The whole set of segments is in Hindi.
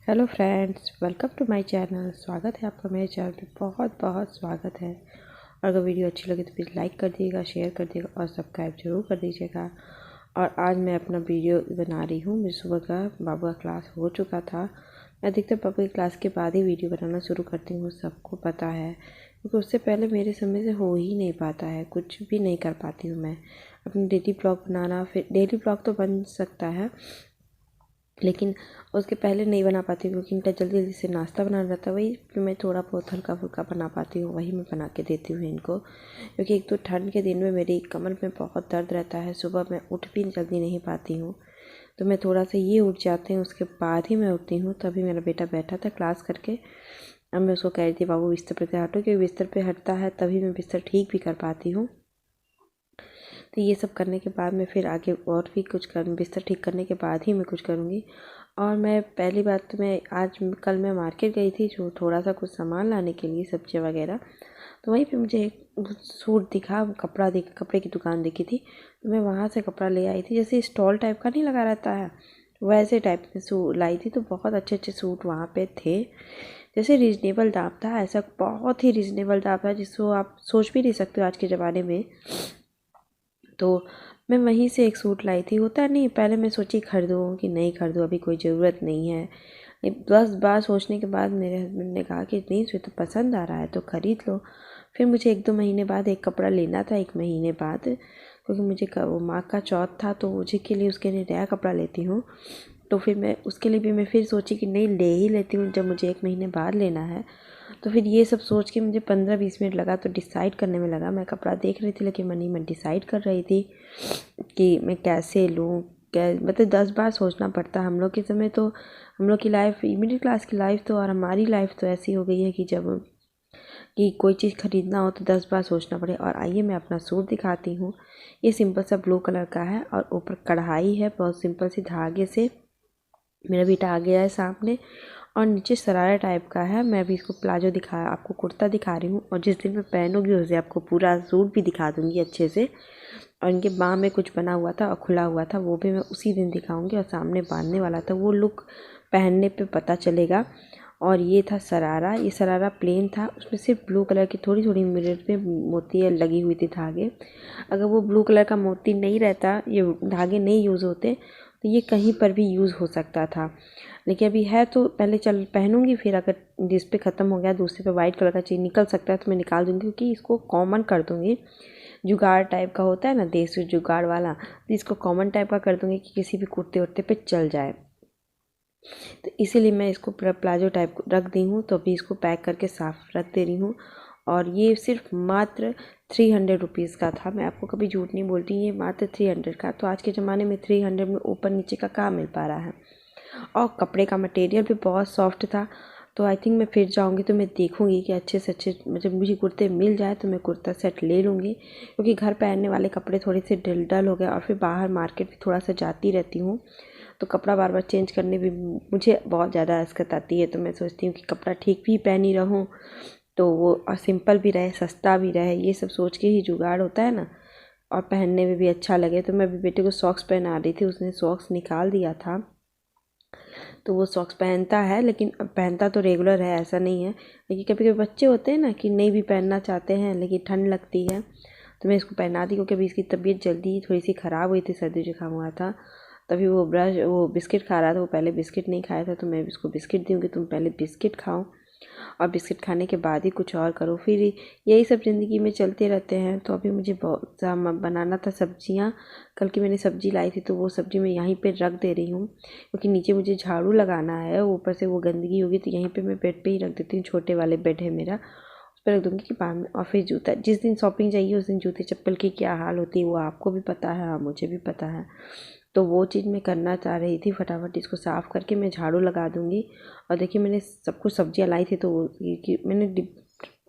Hello friends, welcome to my channel. स्वागत है आपका मेरे चैनल पे, बहुत बहुत स्वागत है। और अगर वीडियो अच्छी लगे तो प्लीज़ लाइक कर दीजिएगा, शेयर कर दीजिएगा और सब्सक्राइब जरूर कर दीजिएगा। और आज मैं अपना वीडियो बना रही हूँ। मेरी सुबह का बाबू का क्लास हो चुका था। मैं अधिकतर बाबू की क्लास के बाद ही वीडियो बनाना शुरू करती हूँ, सबको पता है, क्योंकि उससे पहले मेरे समय से हो ही नहीं पाता है, कुछ भी नहीं कर पाती हूँ मैं। अपनी डेली ब्लॉग बनाना, फिर डेली ब्लॉग तो बन सकता है लेकिन उसके पहले नहीं बना पाती हूँ, क्योंकि इनका जल्दी जल्दी से नाश्ता बनाना रहता है। वही फिर मैं थोड़ा बहुत हल्का फुल्का बना पाती हूँ, वही मैं बना के देती हूँ इनको। क्योंकि एक तो ठंड के दिन में मेरी कमर में बहुत दर्द रहता है, सुबह मैं उठ भी जल्दी नहीं पाती हूँ। तो मैं थोड़ा सा ये उठ जाते हैं, उसके बाद ही मैं उठती हूँ। तभी मेरा बेटा बैठा था क्लास करके। अब मैं उसको कह रही थी, बाबू बिस्तर पर हटो, क्योंकि बिस्तर पर हटता है तभी मैं बिस्तर ठीक भी कर पाती हूँ। तो ये सब करने के बाद मैं फिर आगे और भी कुछ कर, बिस्तर ठीक करने के बाद ही मैं कुछ करूँगी। और मैं पहली बात तो कल मैं मार्केट गई थी, जो थोड़ा सा कुछ सामान लाने के लिए, सब्जियाँ वगैरह। तो वहीं पे मुझे एक सूट दिखा, कपड़े की दुकान दिखी थी। तो मैं वहाँ से कपड़ा ले आई थी। जैसे स्टॉल टाइप का नहीं लगा रहता है, वैसे टाइप में सूट लाई थी। तो बहुत अच्छे अच्छे सूट वहाँ पे थे। जैसे रीज़नेबल दाम था, ऐसा बहुत ही रीज़नेबल दाम था जिसको आप सोच भी नहीं सकते हो आज के ज़माने में। तो मैं वहीं से एक सूट लाई थी। होता नहीं, पहले मैं सोची खरीदूँ कि नहीं खरीदूँ, अभी कोई ज़रूरत नहीं है। 10 बार सोचने के बाद मेरे हस्बैंड ने कहा कि नहीं, तुझे तो पसंद आ रहा है तो ख़रीद लो। फिर मुझे 1-2 महीने बाद एक कपड़ा लेना था, 1 महीने बाद, क्योंकि मुझे वो माँ का चौथ था, तो मुझे के लिए उसके लिए नया कपड़ा लेती हूँ। तो फिर मैं उसके लिए भी मैं फिर सोची कि नहीं, ले ही लेती हूँ जब मुझे 1 महीने बाद लेना है। तो फिर ये सब सोच के मुझे 15-20 मिनट लगा, तो डिसाइड करने में लगा। मैं कपड़ा देख रही थी, लेकिन मैं डिसाइड कर रही थी कि मैं कैसे लूँ। क्या मतलब 10 बार सोचना पड़ता है। हम लोग के समय तो, हम लोग की लाइफ, मिडिल क्लास की लाइफ तो, और हमारी लाइफ तो ऐसी हो गई है कि जब कि कोई चीज़ खरीदना हो तो 10 बार सोचना पड़े। और आइए मैं अपना सूट दिखाती हूँ। ये सिंपल सा ब्लू कलर का है और ऊपर कढ़ाई है, बहुत सिंपल सी धागे से। मेरा बेटा आ गया है सामने, और नीचे शरारा टाइप का है। मैं अभी इसको प्लाजो आपको कुर्ता दिखा रही हूँ, और जिस दिन मैं पहनूंगी उस दिन आपको पूरा सूट भी दिखा दूँगी अच्छे से। और इनके बाह में कुछ बना हुआ था और खुला हुआ था, वो भी मैं उसी दिन दिखाऊंगी। और सामने बांधने वाला था, वो लुक पहनने पे पता चलेगा। और ये था शरारा। ये शरारा प्लेन था, उसमें सिर्फ ब्लू कलर की थोड़ी थोड़ी मिरर पे मोती लगी हुई थी, धागे। अगर वो ब्लू कलर का मोती नहीं रहता, ये धागे नहीं यूज़ होते, तो ये कहीं पर भी यूज़ हो सकता था। लेकिन अभी है तो पहले चल पहनूंगी, फिर अगर जिस पे ख़त्म हो गया दूसरे पे वाइट कलर का चीज़ निकल सकता है तो मैं निकाल दूंगी, क्योंकि इसको कॉमन कर दूंगी। जुगाड़ टाइप का होता है ना, देसी जुगाड़ वाला, तो इसको कॉमन टाइप का कर दूंगी कि किसी भी कुर्ते उर्ते पे चल जाए। तो इसीलिए मैं इसको प्लाजो टाइप रख दी हूँ। तो अभी इसको पैक करके साफ रख दे रही हूँ। और ये सिर्फ मात्र 300 रुपीज़ का था। मैं आपको कभी झूठ नहीं बोलती, ये मात्र 300 का। तो आज के ज़माने में 300 में ऊपर नीचे का कहाँ मिल पा रहा है। और कपड़े का मटेरियल भी बहुत सॉफ्ट था। तो आई थिंक मैं फिर जाऊंगी तो मैं देखूंगी कि अच्छे से अच्छे, मतलब मुझे कुर्ते मिल जाए तो मैं कुर्ता सेट ले लूँगी। क्योंकि घर पहनने वाले कपड़े थोड़े से डल डल हो गए, और फिर बाहर मार्केट भी थोड़ा सा जाती रहती हूँ, तो कपड़ा बार बार चेंज करने भी मुझे बहुत ज़्यादा दिक्कत आती है। तो मैं सोचती हूँ कि कपड़ा ठीक भी पहनी रहूँ, तो वो और सिंपल भी रहे, सस्ता भी रहे, ये सब सोच के ही जुगाड़ होता है ना। और पहनने में भी अच्छा लगे। तो मैं अभी बेटे को सॉक्स पहना रही थी, उसने सॉक्स निकाल दिया था, तो वो सॉक्स पहनता है। लेकिन पहनता तो रेगुलर है, ऐसा नहीं है। लेकिन कभी कभी बच्चे होते हैं ना कि नहीं भी पहनना चाहते हैं, लेकिन ठंड लगती है, तो मैं इसको पहना दी। क्योंकि अभी इसकी तबीयत जल्दी थोड़ी सी ख़राब हुई थी, सर्दी जुकाम हुआ था। तभी वो बिस्किट खा रहा था। वो पहले बिस्किट नहीं खाया था, तो मैं इसको बिस्किट दी कि तुम पहले बिस्किट खाओ, और बिस्किट खाने के बाद ही कुछ और करो। फिर यही सब ज़िंदगी में चलते रहते हैं। तो अभी मुझे बहुत बनाना था सब्जियां। कल की मैंने सब्जी लाई थी, तो वो सब्जी मैं यहीं पे रख दे रही हूँ, क्योंकि नीचे मुझे झाड़ू लगाना है। ऊपर से वो गंदगी होगी, तो यहीं पे मैं बेड पे ही रख देती हूँ। छोटे वाले बेड है मेरा, उस पर रख दूँगी कि बाद में। और फिर जूता, जिस दिन शॉपिंग चाहिए उस दिन जूते चप्पल की क्या हाल होती है वो आपको भी पता है और मुझे भी पता है। तो वो चीज़ मैं करना चाह रही थी। फटाफट इसको साफ़ करके मैं झाड़ू लगा दूँगी। और देखिए, मैंने सब कुछ सब्जियां लाई थी, तो मैंने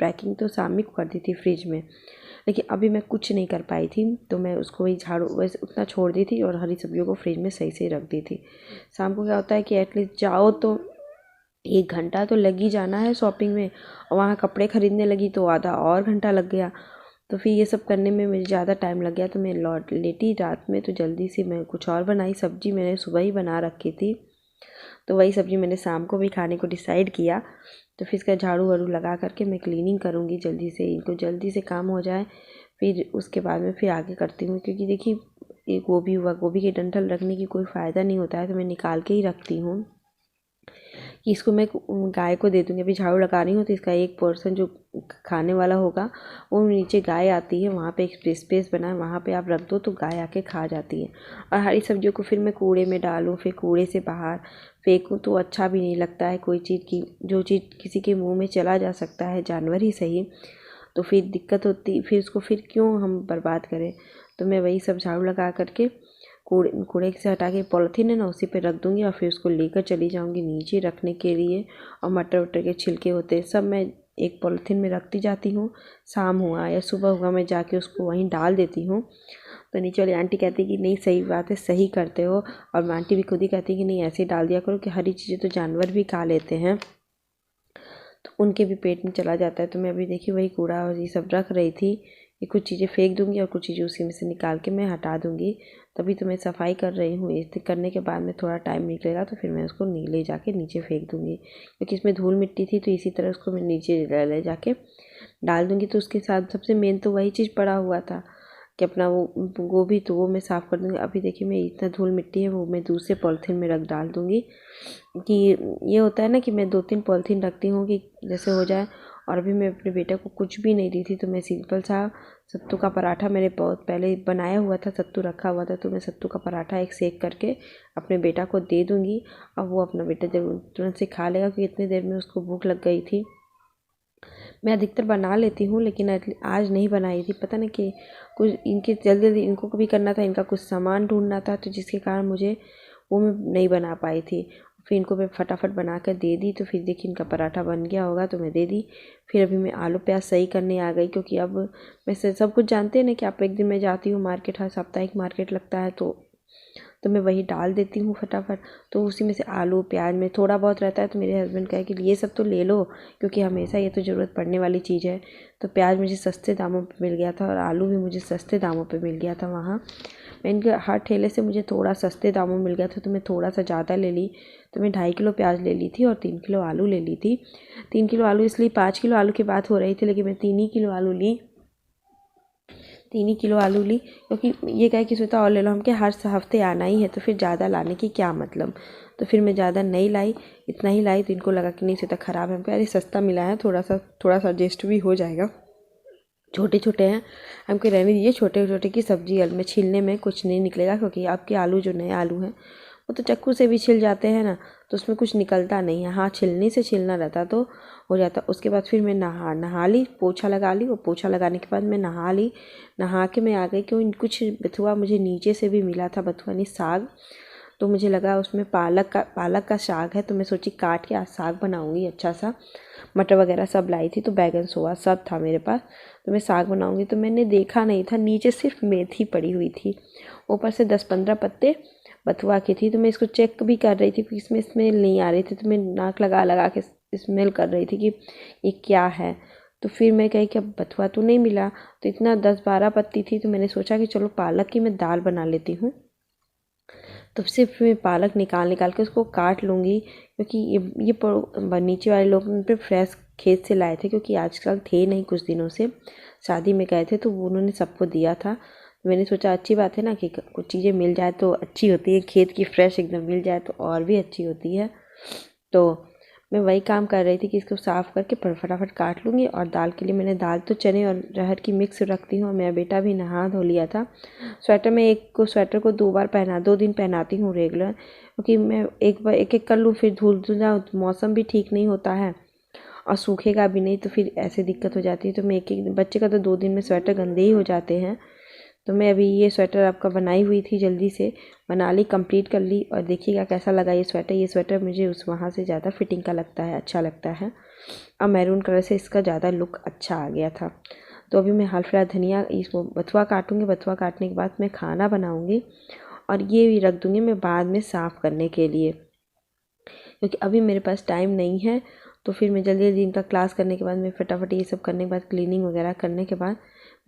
पैकिंग तो शाम को कर दी थी फ्रिज में, लेकिन अभी मैं कुछ नहीं कर पाई थी। तो मैं उसको वही झाड़ू वैसे उतना छोड़ दी थी, और हरी सब्जियों को फ्रिज में सही से रख दी थी। शाम को क्या होता है कि एटलीस्ट जाओ तो 1 घंटा तो लग ही जाना है शॉपिंग में, और वहाँ कपड़े खरीदने लगी तो आधा और घंटा लग गया। तो फिर ये सब करने में मुझे ज़्यादा टाइम लग गया। तो मैं लेटी रात में, तो जल्दी से मैं कुछ और बनाई। सब्जी मैंने सुबह ही बना रखी थी। तो वही सब्ज़ी मैंने शाम को भी खाने को डिसाइड किया। तो फिर इसका झाड़ू वाड़ू लगा करके मैं क्लीनिंग करूँगी जल्दी से, इनको जल्दी से काम हो जाए। फिर उसके बाद में फिर आगे करती हूँ, क्योंकि देखिए ये गोभी हुआ, गोभी के डंठल रखने की कोई फ़ायदा नहीं होता है, तो मैं निकाल के ही रखती हूँ कि इसको मैं गाय को दे दूँगी। अभी झाड़ू लगा रही हूँ तो इसका एक पोर्शन जो खाने वाला होगा वो नीचे गाय आती है, वहाँ पे एक स्पेस बना है, वहाँ पे आप रख दो तो गाय आके खा जाती है। और हरी सब्जियों को फिर मैं कूड़े में डालूँ, फिर कूड़े से बाहर फेंकूँ तो अच्छा भी नहीं लगता है। कोई चीज़ की जो चीज़ किसी के मुँह में चला जा सकता है, जानवर ही सही, तो फिर दिक्कत होती, फिर उसको फिर क्यों हम बर्बाद करें। तो मैं वही सब झाड़ू लगा करके कूड़े से हटा के पॉलीथीन है ना उसी पे रख दूँगी और फिर उसको लेकर चली जाऊँगी नीचे रखने के लिए। और मटर वटर के छिलके होते हैं सब मैं एक पॉलीथीन में रखती जाती हूँ। शाम हुआ या सुबह हुआ मैं जाके उसको वहीं डाल देती हूँ। तो नीचे वाली आंटी कहती है कि नहीं सही बात है, सही करते हो। और आंटी भी खुद ही कहती है कि नहीं ऐसे ही डाल दिया करो कि हरी चीज़ें तो जानवर भी खा लेते हैं, तो उनके भी पेट में चला जाता है। तो मैं अभी देखिए वही कूड़ा और ये सब रख रही थी कि कुछ चीज़ें फेंक दूंगी और कुछ चीज़ें उसी में से निकाल के मैं हटा दूंगी। तभी तो मैं सफाई कर रही हूँ। इसे करने के बाद में थोड़ा टाइम निकलेगा तो फिर मैं उसको ले जाके नीचे फेंक दूंगी, क्योंकि इसमें धूल मिट्टी थी। तो इसी तरह उसको मैं नीचे ले जाके डाल दूंगी। तो उसके साथ सबसे मेन तो वही चीज़ पड़ा हुआ था कि अपना वो गोभी, तो वो मैं साफ़ कर दूँगी। अभी देखिए मैं इतना धूल मिट्टी है वो मैं दूसरे पॉलीथीन में रख डाल दूँगी, कि ये होता है ना कि मैं 2-3 पॉलीथीन रखती हूँ कि जैसे हो जाए। और अभी मैं अपने बेटे को कुछ भी नहीं दी थी, तो मैं सिंपल सा सत्तू का पराठा मैंने बहुत पहले बनाया हुआ था, सत्तू रखा हुआ था, तो मैं सत्तू का पराठा एक सेक करके अपने बेटा को दे दूँगी। और वो अपना बेटा जरूर तुरंत से खा लेगा, क्योंकि इतनी देर में उसको भूख लग गई थी। मैं अधिकतर बना लेती हूँ लेकिन आज नहीं बनाई थी। पता नहीं कि कुछ इनके जल्दी जल्दी इनको भी करना था, इनका कुछ सामान ढूंढना था, तो जिसके कारण मुझे वो मैं नहीं बना पाई थी। फिर इनको मैं फटाफट बना कर दे दी। तो फिर देखिए इनका पराठा बन गया होगा तो मैं दे दी। फिर अभी मैं आलू प्याज सही करने आ गई, क्योंकि अब वैसे सब कुछ जानते हैं ना कि आप एक दिन मैं जाती हूँ मार्केट, हर साप्ताहिक मार्केट लगता है, तो मैं वही डाल देती हूँ फटाफट। तो उसी में से आलू प्याज में थोड़ा बहुत रहता है, तो मेरे हस्बैंड कहे कि ये सब तो ले लो, क्योंकि हमेशा ये तो ज़रूरत पड़ने वाली चीज़ है। तो प्याज मुझे सस्ते दामों पे मिल गया था और आलू भी मुझे सस्ते दामों पे मिल गया था वहाँ। मैं इनके हर ठेले से मुझे थोड़ा सस्ते दामों में मिल गया था, तो मैं थोड़ा सा ज़्यादा ले ली। तो मैं 2.5 किलो प्याज ले ली थी और 3 किलो आलू ले ली थी। 3 किलो आलू इसलिए, 5 किलो आलू की बात हो रही थी लेकिन मैं 3 ही किलो आलू ली, 3 ही किलो आलू ली, क्योंकि ये कहे कि श्वेता और ले लो, हम क्या हर हफ्ते आना ही है तो फिर ज़्यादा लाने की क्या मतलब। तो फिर मैं ज़्यादा नहीं लाई, इतना ही लाई। तो इनको लगा कि नहीं श्वेता ख़राब है, हम कह अरे सस्ता मिला है, थोड़ा सा एडजस्ट भी हो जाएगा। छोटे छोटे हैं, हमको रहने दीजिए, छोटे छोटे की सब्जी में छीलने में कुछ नहीं निकलेगा, क्योंकि आपके आलू जो नए आलू हैं वो तो चाकू से भी छिल जाते हैं ना, तो उसमें कुछ निकलता नहीं है। हाँ छिलने से छिलना रहता तो हो जाता। उसके बाद फिर मैं नहा ली, पोछा लगा ली, और पोछा लगाने के बाद मैं नहा ली। नहा के मैं आ गई, क्यों कुछ बथुआ मुझे नीचे से भी मिला था, बथुआ नहीं साग। तो मुझे लगा उसमें पालक का साग है, तो मैं सोची काट के आज साग बनाऊंगी अच्छा सा। मटर वगैरह सब लाई थी, तो बैगन सोया सब था मेरे पास, तो मैं साग बनाऊंगी। तो मैंने देखा नहीं था, नीचे सिर्फ मेथी पड़ी हुई थी, ऊपर से 10-15 पत्ते बथुआ की थी। तो मैं इसको चेक भी कर रही थी कि इसमें स्मेल नहीं आ रही थी, तो मैं नाक लगा लगा के स्मेल कर रही थी कि ये क्या है। तो फिर मैं कही कि अब बथुआ तो नहीं मिला, तो इतना 10-12 पत्ती थी, तो मैंने सोचा कि चलो पालक की मैं दाल बना लेती हूँ। तो सिर्फ मैं पालक निकाल के उसको काट लूँगी, क्योंकि ये नीचे वाले लोग उन पर फ्रेश खेत से लाए थे, क्योंकि आजकल थे नहीं, कुछ दिनों से शादी में गए थे, तो उन्होंने सबको दिया था। मैंने सोचा अच्छी बात है ना कि कुछ चीज़ें मिल जाए तो अच्छी होती है, खेत की फ्रेश एकदम मिल जाए तो और भी अच्छी होती है। तो मैं वही काम कर रही थी कि इसको साफ़ करके फटाफट काट लूँगी। और दाल के लिए मैंने दाल तो चने और अरहर की मिक्स रखती हूँ। मेरा बेटा भी नहा धो लिया था। स्वेटर में स्वेटर को 2 बार 2 दिन पहनाती हूँ रेगुलर, क्योंकि मैं एक बार एक कर लूँ फिर धुल जाऊँ, मौसम भी ठीक नहीं होता है और सूखेगा भी नहीं, तो फिर ऐसे दिक्कत हो जाती है। तो मैं एक बच्चे का तो 2 दिन में स्वेटर गंदे ही हो जाते हैं। तो मैं अभी ये स्वेटर आपका बनाई हुई थी, जल्दी से बना ली, कंप्लीट कर ली। और देखिएगा कैसा लगा ये स्वेटर मुझे उस वहाँ से ज़्यादा फिटिंग का लगता है, अच्छा लगता है। और मैरून कलर से इसका ज़्यादा लुक अच्छा आ गया था। तो अभी मैं हाल फिलहाल धनिया इसको बथुआ काटूँगी, बथुआ काटने के बाद मैं खाना बनाऊँगी और ये भी रख दूँगी मैं बाद में साफ़ करने के लिए, क्योंकि अभी मेरे पास टाइम नहीं है। तो फिर मैं जल्दी जल्दी इनका क्लास करने के बाद मैं फटाफट ये सब करने के बाद क्लीनिंग वगैरह करने के बाद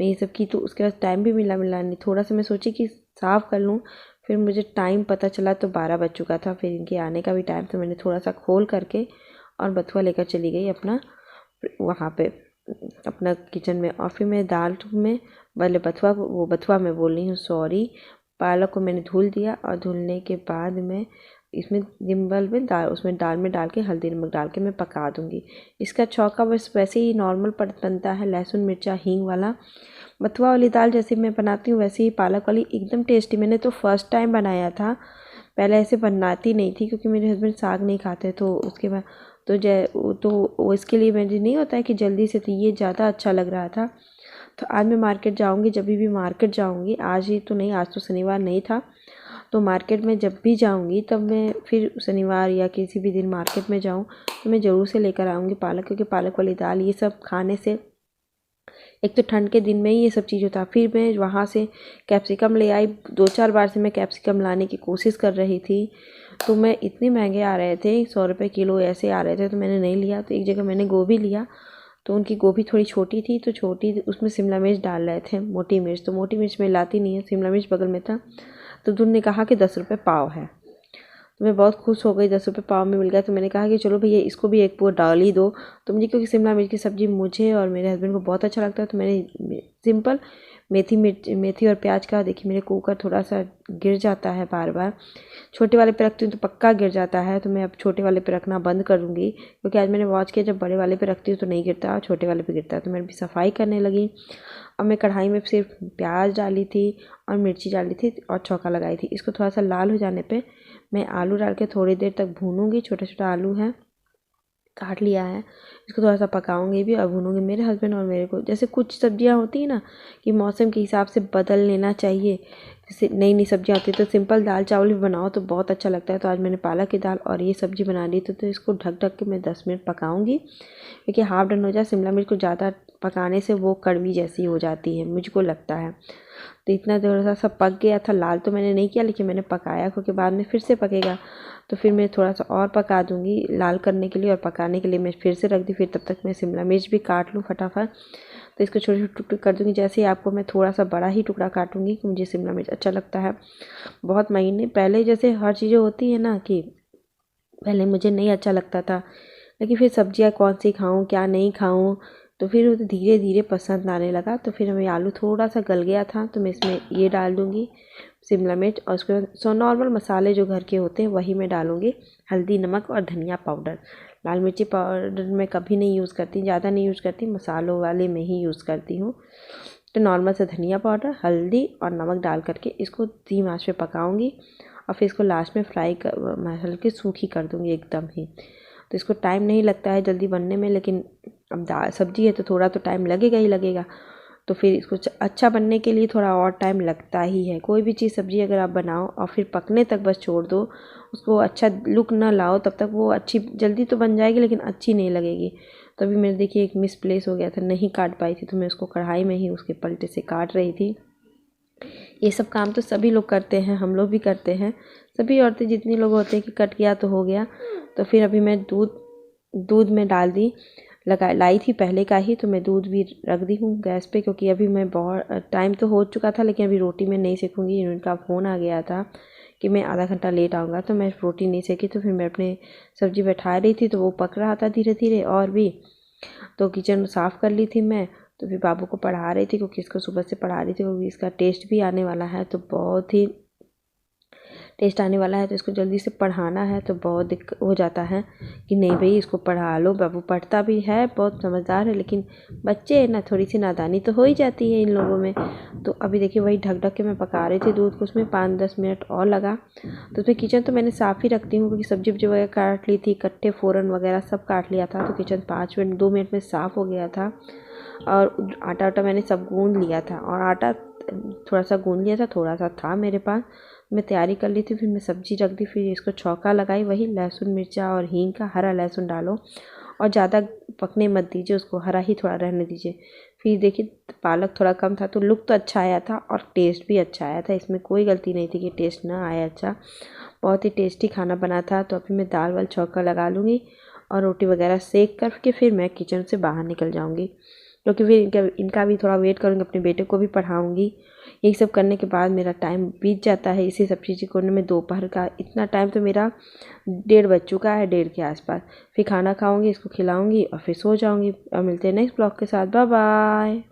मैं ये सब की, तो उसके बाद टाइम भी मिला नहीं। थोड़ा सा मैं सोची कि साफ़ कर लूँ, फिर मुझे टाइम पता चला तो 12 बज चुका था। फिर इनके आने का भी टाइम, तो मैंने थोड़ा सा खोल करके और बथुआ लेकर चली गई अपना वहाँ पे अपना किचन में। और फिर मैं दाल में पहले बथुआ मैं बोल रही हूँ, सॉरी, पालक को मैंने धुल दिया। और धुलने के बाद मैं इसमें जिम्बल में उसमें दाल में डाल के हल्दी नमक डाल के मैं पका दूँगी। इसका छौंका बस वैसे ही नॉर्मल बनता है, लहसुन मिर्चा हींग वाला। बथुआ वाली दाल जैसे मैं बनाती हूँ वैसे ही पालक वाली एकदम टेस्टी। मैंने तो फर्स्ट टाइम बनाया था, पहले ऐसे बनाती नहीं थी क्योंकि मेरे हस्बैंड साग नहीं खाते। तो उसके बाद तो इसके लिए मुझे नहीं होता है कि जल्दी से, तो ये ज़्यादा अच्छा लग रहा था। तो आज मैं मार्केट जाऊँगी, जब भी मार्केट जाऊँगी, आज ही तो नहीं, आज तो शनिवार नहीं था, तो मार्केट में जब भी जाऊँगी तब मैं फिर शनिवार या किसी भी दिन मार्केट में जाऊँ तो मैं ज़रूर से लेकर आऊँगी पालक, क्योंकि पालक वाली दाल ये सब खाने से एक तो ठंड के दिन में ही ये सब चीज़ होता है। फिर मैं वहाँ से कैप्सिकम ले आई, 2-4 बार से मैं कैप्सिकम लाने की कोशिश कर रही थी, तो मैं इतने महंगे आ रहे थे, 100 रुपये किलो ऐसे आ रहे थे, तो मैंने नहीं लिया। तो एक जगह मैंने गोभी लिया, तो उनकी गोभी थोड़ी छोटी थी, तो छोटी उसमें शिमला मिर्च डाल रहे थे, मोटी मिर्च, तो मोटी मिर्च मैं लाती नहीं है, शिमला मिर्च बगल में था। तो उन्होंने कहा कि 10 रुपये पाव है, तो मैं बहुत खुश हो गई, 10 रुपये पाव में मिल गया। तो मैंने कहा कि चलो भैया इसको भी एक पूरा डाल ही दो। तो मुझे, क्योंकि शिमला मिर्च की सब्ज़ी मुझे और मेरे हस्बैंड को बहुत अच्छा लगता है, तो मैंने सिंपल मेथी और प्याज का, देखिए मेरे कुकर थोड़ा सा गिर जाता है बार बार, छोटे वाले पे रखती हूँ तो पक्का गिर जाता है, तो मैं अब छोटे वाले पे रखना बंद करूँगी, क्योंकि आज मैंने वॉच किया जब बड़े वाले पे रखती हूँ तो नहीं गिरता और छोटे वाले पे गिरता है। तो मैं भी सफाई करने लगी। अब मैं कढ़ाई में सिर्फ प्याज डाली थी और मिर्ची डाली थी और छौंका लगाई थी। इसको थोड़ा सा लाल हो जाने पे मैं आलू डाल के थोड़ी देर तक भूनूंगी। छोटा छोटा आलू है, काट लिया है, इसको थोड़ा सा पकाऊंगी भी और भूनूंगी। मेरे हस्बैंड और मेरे को, जैसे कुछ सब्जियां होती हैं ना कि मौसम के हिसाब से बदल लेना चाहिए, जैसे नई नई सब्जियां होती है, तो सिंपल दाल चावल भी बनाओ तो बहुत अच्छा लगता है। तो आज मैंने पालक की दाल और ये सब्जी बना ली, तो इसको ढक ढक के मैं 10 मिनट पकाऊंगी, क्योंकि हाफ डन हो जाए। शिमला मिर्च को ज़्यादा पकाने से वो कड़वी जैसी हो जाती है, मुझको लगता है। तो इतना थोड़ा सा पक गया था, लाल तो मैंने नहीं किया, लेकिन मैंने पकाया, क्योंकि बाद में फिर से पकेगा, तो फिर मैं थोड़ा सा और पका दूंगी लाल करने के लिए। और पकाने के लिए मैं फिर से रख दी। फिर तब तक मैं शिमला मिर्च भी काट लूँ फटाफट, तो इसको छोटे छोटे टुकड़े कर दूंगी। जैसे ही आपको मैं थोड़ा सा बड़ा ही टुकड़ा काटूंगी, कि मुझे शिमला मिर्च अच्छा लगता है। बहुत महीने पहले जैसे हर चीज़ें होती है ना, कि पहले मुझे नहीं अच्छा लगता था, लेकिन फिर सब्जियां कौन सी खाऊं क्या नहीं खाऊं, तो फिर वो धीरे धीरे पसंद आने लगा। तो फिर हमें आलू थोड़ा सा गल गया था, तो मैं इसमें ये डाल दूंगी शिमला मिर्च, और उसके बाद नॉर्मल मसाले जो घर के होते हैं वही मैं डालूंगी, हल्दी नमक और धनिया पाउडर। लाल मिर्ची पाउडर मैं कभी नहीं यूज़ करती, ज़्यादा नहीं यूज़ करती, मसालों वाले में ही यूज़ करती हूँ। तो नॉर्मल से धनिया पाउडर, हल्दी और नमक डाल करके इसको धीमी आंच पे पकाऊंगी, और फिर इसको लास्ट में हल्की सूखी कर दूंगी एकदम ही। तो इसको टाइम नहीं लगता है जल्दी बनने में, लेकिन अब दाल सब्जी है तो थोड़ा तो टाइम लगेगा ही लगेगा। तो फिर इसको अच्छा बनने के लिए थोड़ा और टाइम लगता ही है। कोई भी चीज़ सब्जी अगर आप बनाओ और फिर पकने तक बस छोड़ दो, उसको अच्छा लुक ना लाओ, तब तक वो अच्छी जल्दी तो बन जाएगी लेकिन अच्छी नहीं लगेगी। तो अभी मेरे देखिए एक मिसप्लेस हो गया था, नहीं काट पाई थी, तो मैं उसको कढ़ाई में ही उसके पलटे से काट रही थी। ये सब काम तो सभी लोग करते हैं, हम लोग भी करते हैं, सभी औरतें जितनी लोग होते हैं कि कट गया तो हो गया। तो फिर अभी मैं दूध में डाल दी, लाई थी पहले का ही, तो मैं दूध भी रख दी हूँ गैस पे, क्योंकि अभी मैं बहुत टाइम तो हो चुका था, लेकिन अभी रोटी मैं नहीं सेकूँगी। उनका फ़ोन आ गया था कि मैं आधा घंटा लेट आऊँगा, तो मैं रोटी नहीं सेकी। तो फिर मैं अपने सब्ज़ी बैठा रही थी, तो वो पक रहा था धीरे धीरे और भी। तो किचन साफ़ कर ली थी मैं, तो फिर बाबू को पढ़ा रही थी, क्योंकि इसको सुबह से पढ़ा रही थी, क्योंकि इसका टेस्ट भी आने वाला है, तो बहुत ही टेस्ट आने वाला है, तो इसको जल्दी से पढ़ाना है। तो बहुत दिक्कत हो जाता है कि नहीं भाई इसको पढ़ा लो। बाबू पढ़ता भी है, बहुत समझदार है, लेकिन बच्चे हैं ना, थोड़ी सी नादानी तो हो ही जाती है इन लोगों में। तो अभी देखिए वही ढक ढक के मैं पका रही थी दूध को, उसमें 5-10 मिनट और लगा। तो उसमें किचन तो मैंने साफ़ ही रखती हूँ, क्योंकि सब्जी वगैरह काट ली थी, कट्टे फ़ोरन वगैरह सब काट लिया था। तो किचन 2 मिनट में साफ़ हो गया था। और आटा मैंने सब गूँध लिया था, और आटा थोड़ा सा गूँध लिया था, थोड़ा सा था मेरे पास, मैं तैयारी कर ली थी। फिर मैं सब्ज़ी रख दी, फिर इसको छौंका लगाई, वही लहसुन मिर्चा और हींग का। हरा लहसुन डालो और ज़्यादा पकने मत दीजिए उसको, हरा ही थोड़ा रहने दीजिए। फिर देखिए पालक थोड़ा कम था, तो लुक तो अच्छा आया था और टेस्ट भी अच्छा आया था, इसमें कोई गलती नहीं थी कि टेस्ट ना आया अच्छा। बहुत ही टेस्टी खाना बना था। तो अभी मैं दाल वाल छौंका लगा लूँगी और रोटी वगैरह सेक करके फिर मैं किचन से बाहर निकल जाऊँगी, क्योंकि फिर इनका भी थोड़ा वेट करूँगी, अपने बेटे को भी पढ़ाऊँगी। यही सब करने के बाद मेरा टाइम बीत जाता है इसी सब चीज़ें करने में। दोपहर का इतना टाइम तो मेरा 1:30 बज चुका है, 1:30 के आसपास। फिर खाना खाऊंगी, इसको खिलाऊंगी और फिर सो जाऊंगी। और मिलते हैं नेक्स्ट ब्लॉग के साथ। Bye bye.